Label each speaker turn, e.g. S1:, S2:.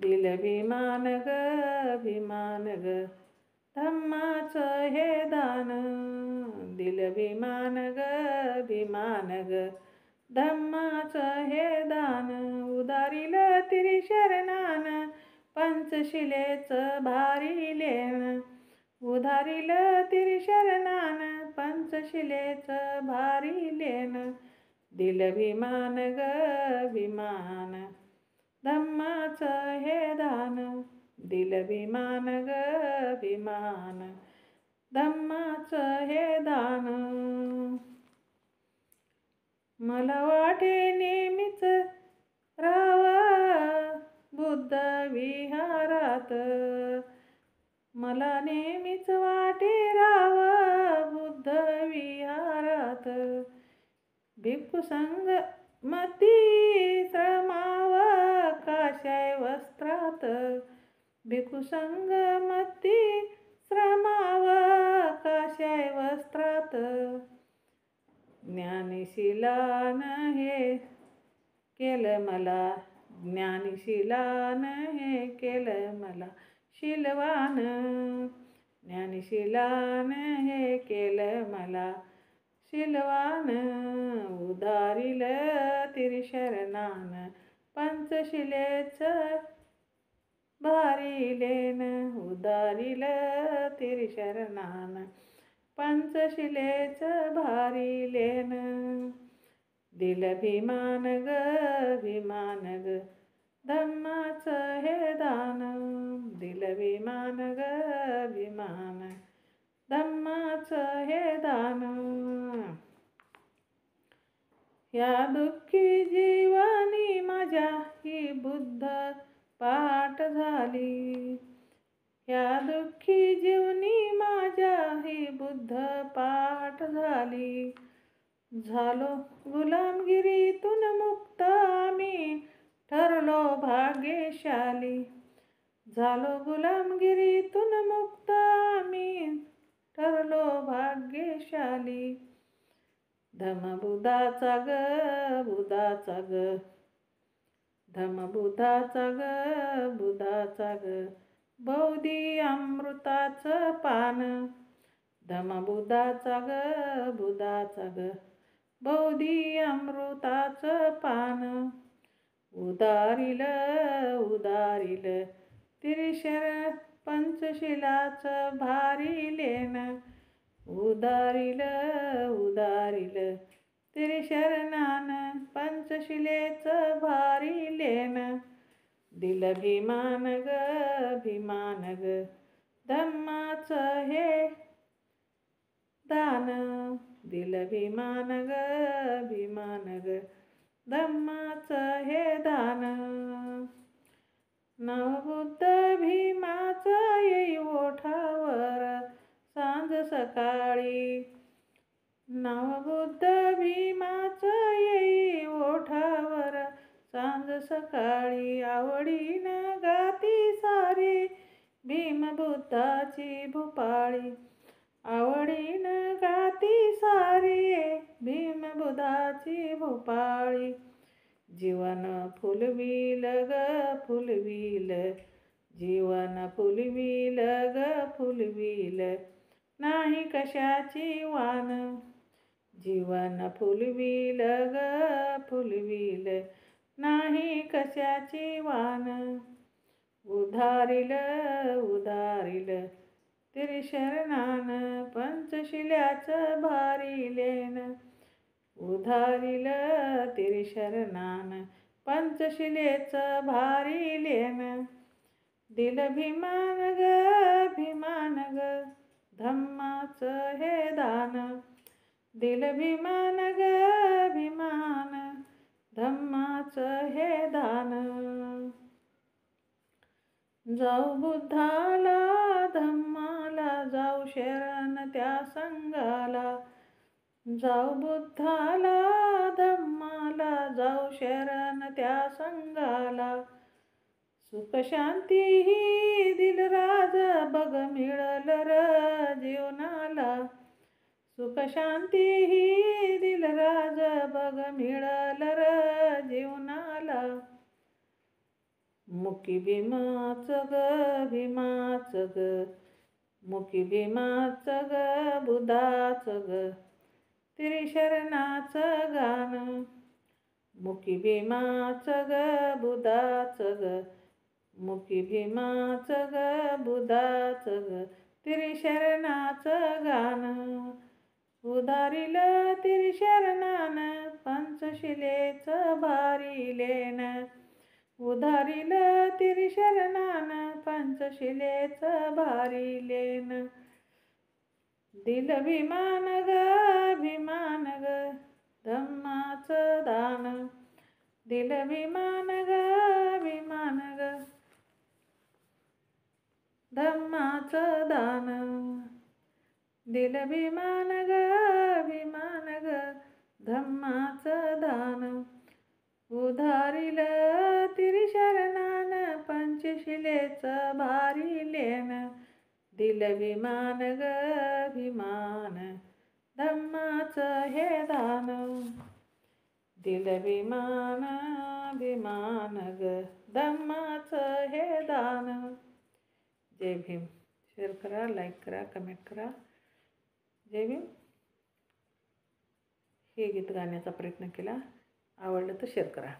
S1: दिल भिमान ग भिमान ग धम्माचं हे दान. दिल भिमान ग भिमान ग धम्माचं हे दान. उदारील तिरिशरणान पंचशिलेचं भारी लेण. उधारील तिरिशरणान पंचशिलेचं भारी लेण. दिल भिमान ग भिमान धम्माचं हे दान. दिल भिमान ग भिमान धम्माचं हे दान. मला वाटे नेहमीच राहावं बुद्ध विहारात. मला नेहमीच वाटे राहावं बुद्ध विहारात. भिक्खू संग मती श्रमावं काशाय वस्त्रात. भिक्खू संग मती श्रमावं काशाय वस्त्रात. ज्ञानशिलानं हे केलं मला. ज्ञानशिलानं हे केलं मला शीलवान. ज्ञानशिलानं हे केलं मला शीलवान. उधारील तिरिशरणान पंचशिलेचं भारी लेण. उधारील तिरिशरणान पंचशिलेचं भारी लेण. दिल भिमान ग भिमान ग धम्माचं हे दान. दिल भिमान ग भिमान धम्माचं हे दान. या दुःखी जीवानी माझ्या ही बुद्ध पाठ झाली. या दुःखी जीवनी माझ्या ही बुद्ध पाठ झाली. झालो गुलामगिरीतून मुक्त आम्ही ठरलो भाग्यशाली. झालो गुलामगिरीतून मुक्त आम्ही ठरलो भाग्यशाली. धम्मबुद्धाचा ग बुद्धाचा ग धम्मबुद्धाचा ग बुद्धाचा ग बौद्धी अमृताचं पान. धम्मबुद्धाचा ग बुद्धाचा ग बौद्धी अमृताचं पान. उधारील उधारील तिरिशर पंचशिलाचं भारी लेण. उधारील उधारील तिरिशरणान पंचशिलेचं भारी लेण. दिल भिमान ग भिमान ग धम्माचं हे दान. दिल भिमान ग भिमान ग धम्माचं हे दान. नवबुद्ध भीमाचं येई ओठावर सांज सकाळी. नवबुद्ध भीमाचं येई ओठावर सांज सकाळी. आवडीनं गाती सारी भीमबुद्धाची भूपाळी. आवडीनं गाती सारी भीमबुद्धाची भूपाळी. जीवन फुलविल ग फुलविल जीवन फुलविल ग फुलविल नाही कशाची वान. जीवन फुलविल ग फुलविल नाही कशाची वान. उधारील उधारील तिरिशरणान पंचशिल्याचं भारी लेण. उधारील तिरिशरणान पंचशिलेचं भारी लेण. दिल भिमान ग भिमान ग धम्माचं हे दान. दिल भिमान ग भिमान धम्माचं हे दान. जाऊ बुद्धाला धम्माला जाऊ शरण त्या संगाला. जाऊ बुद्धाला धम्माला जाऊ शरण त्या संगाला. सुख शांती ही दिलराज बघ मिळल र जीवनाला. सुख शांती ही दिलराज बघ मिळल र जीवनाला. मुकी भीमाचं ग भीमाचं ग, मुकी भीमाचं ग बुधाचं ग, त्रिशरणाचं गाणं. मुकी भीमाचं ग बुधाचं ग, मुकी भीमाचं ग बुधाचं ग, त्रिशरणाचं गाणं. उधारिलं त्रिशरणानं पंचशिलेचं भारी लेणं. उधारिलं त्रिशरणानं पंचशिलेचं भारी लेणं. दिलं भीमान ग भीमान ग धम्माचं दान. दिलं भीमान ग भीमान ग धम्माचं दान. दिलं भीमान ग भीमान ग धम्माचं दान. उधारिलं त्रिशरणानं पंचशिलेचं भारी लेणं. दिलं भीमान ग भीमान धम्माचं हे दान. दिलं भीमान भीमान ग धम्माचं हे दान. जय भीम. शेअर करा, लाईक करा, कमेंट करा. जय भीम. हे गीत गाण्याचा प्रयत्न केला. आवडलं तर शेअर करा.